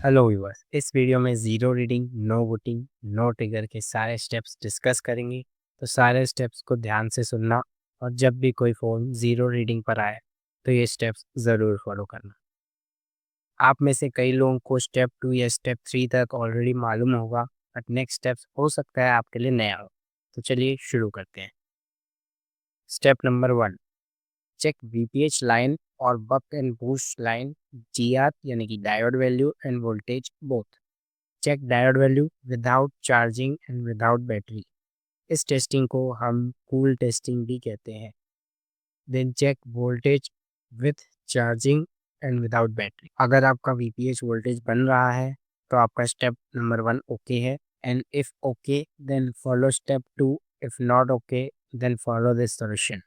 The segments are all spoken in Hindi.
हेलो व्यूअर्स, इस वीडियो में zero reading, no booting, no trigger के सारे स्टेप्स डिस्कस करेंगे। तो सारे स्टेप्स को ध्यान से सुनना और जब भी कोई फ़ोन ज़ीरो रीडिंग पर आए तो ये स्टेप्स ज़रूर फॉलो करना। आप में से कई लोगों को स्टेप 2 या स्टेप 3 तक ऑलरेडी मालूम होगा, बट नेक्स्ट स्टेप्स हो सकता है आपके लिए नया हो। तो चलिए शुरू करते हैं। Step number 1, check VPH line और buck and boost line, GR यानी कि diode value and voltage both. Check diode value without charging and without battery. इस टेस्टिंग को हम कूल टेस्टिंग भी कहते हैं। Then check voltage with charging and without battery. अगर आपका वीपीएच वोल्टेज बन रहा है तो आपका स्टेप नंबर 1 ओके है, and if okay then follow step 2, if not okay then follow this solution.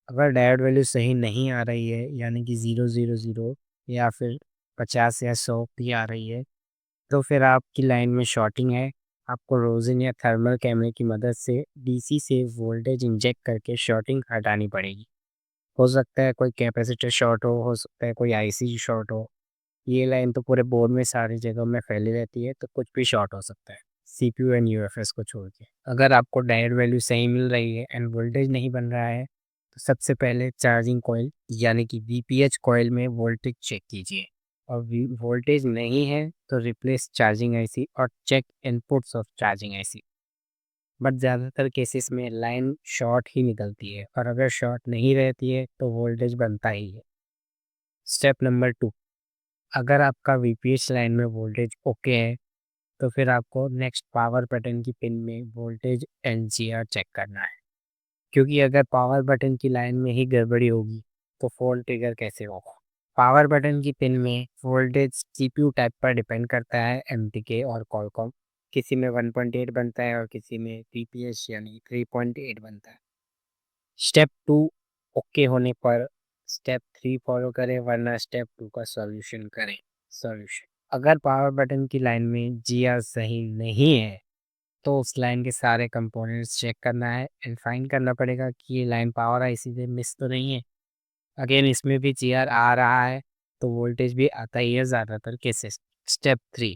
अगर डायोड वैल्यू सही नहीं आ रही है, यानी कि 000 या फिर 50 या 100 भी आ रही है, तो फिर आपकी लाइन में शॉर्टिंग है। आपको रोजन या थर्मल कैमरे की मदद से डीसी से वोल्टेज इंजेक्ट करके शॉर्टिंग हटानी पड़ेगी। हो सकता है कोई कैपेसिटर शॉर्ट हो सकता है कोई आईसी शॉर्ट हो। ये लाइन तो पूरे बोर्ड में सारी जगहों में फैली रहती है, तो कुछ भी शॉर्ट हो सकता है, सीपीयू एंड यूएफएस को छोड़ के। अगर आपको डायोड वैल्यू सही मिल रही है एंड वोल्टेज नहीं बन रहा है, तो सबसे पहले चार्जिंग कॉइल यानी कि वीपीएच कॉइल में वोल्टेज चेक कीजिए, और वोल्टेज नहीं है तो रिप्लेस चार्जिंग आईसी और check inputs of charging IC. But ज़्यादातर केसेस में लाइन शॉर्ट ही निकलती है, और अगर शॉर्ट नहीं रहती है तो वोल्टेज बनता ही है। स्टेप नंबर 2, अगर आपका वीपीएच लाइन में वोल्टेज ओके है तो फिर आपको नेक्स्ट पावर बटन की पिन में वोल्टेज एनसीआर चेक करना है, क्योंकि अगर पावर बटन की लाइन में ही गड़बड़ी होगी तो फोन ट्रिगर कैसे होगा। पावर बटन की पिन में वोल्टेज सीपीयू टाइप पर डिपेंड करता है, एमटीके और कॉलकॉम। किसी में 1.8 बनता है और किसी में टीपीएस यानी 3.8 बनता है। स्टेप 2 ओके होने पर स्टेप 3 फॉलो करें, वरना स्टेप 2 का सॉल्यूशन। अगर पावर बटन की लाइन में जीआर सही नहीं है तो उस लाइन के सारे कंपोनेंट्स चेक करना है एंड फाइंड करना पड़ेगा कि ये लाइन पावर आईसी से मिस तो नहीं है। अगेन इसमें भी जीआर आ रहा है तो वोल्टेज भी आता ही है ज़्यादातर केसेस। स्टेप 3,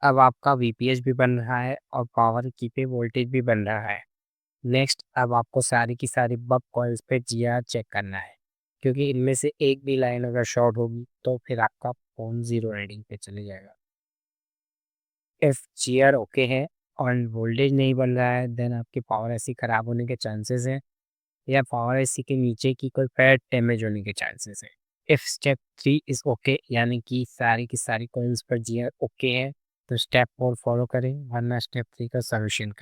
अब आपका वीपीएच भी बन रहा है और पावर की पे वोल्टेज भी बन रहा है। नेक्स्ट अब आपको सारी की सारी बक कॉइल्स पे जीआर चेक करना है, क्योंकि इनमें से एक भी लाइन अगर शॉर्ट होगी तो फिर आपका फ़ोन ज़ीरो रीडिंग पे चले जाएगा। इफ़ जीआर ओके है और वोल्टेज नहीं बन रहा है, देन आपकी पावर ऐसी ख़राब होने के चांसेस हैं, या पावर एसी के नीचे की कोई पैड डैमेज होने के चांसेस है। इफ स्टेप 3 इज ओके, यानी कि सारी की सारी कॉइल्स पर जीआर ओके है, तो स्टेप 4 फॉलो करें, वरना स्टेप 3 का सॉल्यूशन।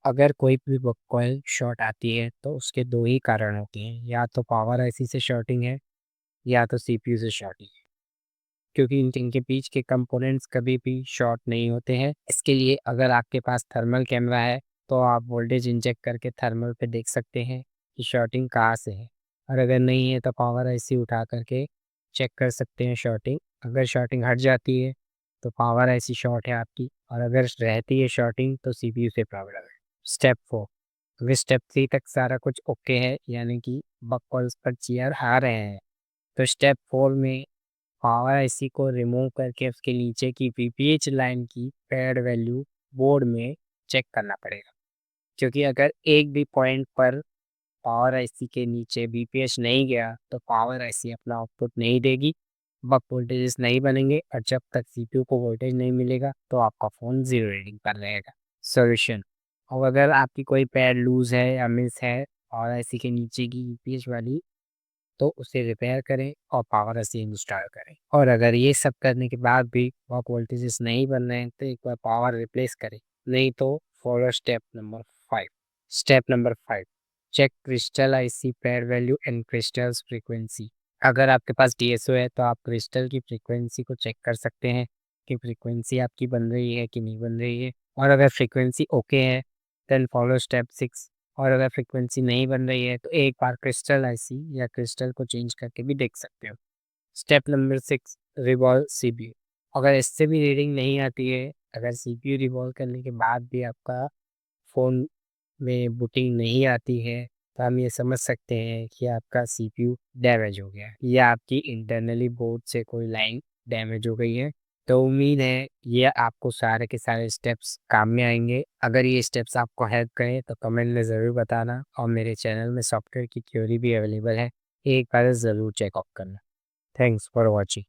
अगर कोई भी कॉइल शॉर्ट आती है तो उसके दो ही कारण होते हैं, या तो पावर आईसी से शॉर्टिंग है या तो सीपीयू से शॉर्टिंग है, क्योंकि इनके बीच के कंपोनेंट्स कभी भी शॉर्ट नहीं होते हैं। इसके लिए अगर आपके पास थर्मल कैमरा है तो आप वोल्टेज इंजेक्ट करके थर्मल पे देख सकते हैं कि शॉर्टिंग कहाँ से है, और अगर नहीं है तो पावर आईसी उठा करके चेक कर सकते हैं शॉर्टिंग। अगर शॉर्टिंग हट जाती है तो पावर आईसी शॉर्ट है आपकी, और अगर रहती है शॉर्टिंग तो सीपीयू से प्रॉब्लम है। स्टेप 4, अगर स्टेप 3 तक सारा कुछ ओके है, यानी कि बक कॉल्स पर चीयर आ रहे हैं, तो स्टेप 4 में पावर आईसी को रिमूव करके उसके नीचे की वीपीएच लाइन की पेड वैल्यू बोर्ड में चेक करना पड़ेगा, क्योंकि अगर एक भी पॉइंट पर पावर आईसी के नीचे वीपीएच नहीं गया तो पावर आईसी अपना आउटपुट नहीं देगी, बक वोल्टेजेस नहीं बनेंगे, और जब तक सीपीयू को वोल्टेज नहीं मिलेगा तो आपका फ़ोन जीरो रीडिंग पर रहेगा। सॉल्यूशन, और अगर आपकी कोई पैड लूज है या मिस है पावर आईसी के नीचे की वीपीएच वाली, तो उसे रिपेयर करें और पावर एसी इंस्टॉल करें। और अगर ये सब करने के बाद भी बक वोल्टेजेस नहीं बन रहे हैं तो एक बार पावर रिप्लेस करें, नहीं तो follow step number 5। Step number 5, check crystal IC pad value and crystals frequency. अगर आपके पास डीएसओ है तो आप क्रिस्टल की फ्रीक्वेंसी को चेक कर सकते हैं कि फ्रीक्वेंसी आपकी बन रही है कि नहीं बन रही है, और अगर फ्रीक्वेंसी ओके है देन फॉलो स्टेप 6, और अगर फ्रीक्वेंसी नहीं बन रही है तो एक बार क्रिस्टल आईसी या क्रिस्टल को चेंज करके भी देख सकते हो। Step number 6, revolve CPU. अगर इससे भी रीडिंग नहीं आती है, अगर सीपीयू रिवॉल्व करने के बाद भी आपका फ़ोन में बूटिंग नहीं आती है, तो हम ये समझ सकते हैं कि आपका सीपीयू डैमेज हो गया है या आपकी इंटरनली बोर्ड से कोई लाइन डैमेज हो गई है। तो उम्मीद है ये आपको सारे के सारे स्टेप्स काम में आएंगे। अगर ये स्टेप्स आपको हेल्प करें तो कमेंट में ज़रूर बताना और मेरे चैनल में सॉफ्टवेयर की थ्योरी भी अवेलेबल है, एक बार ज़रूर चेकआउट करना। Thanks for watching.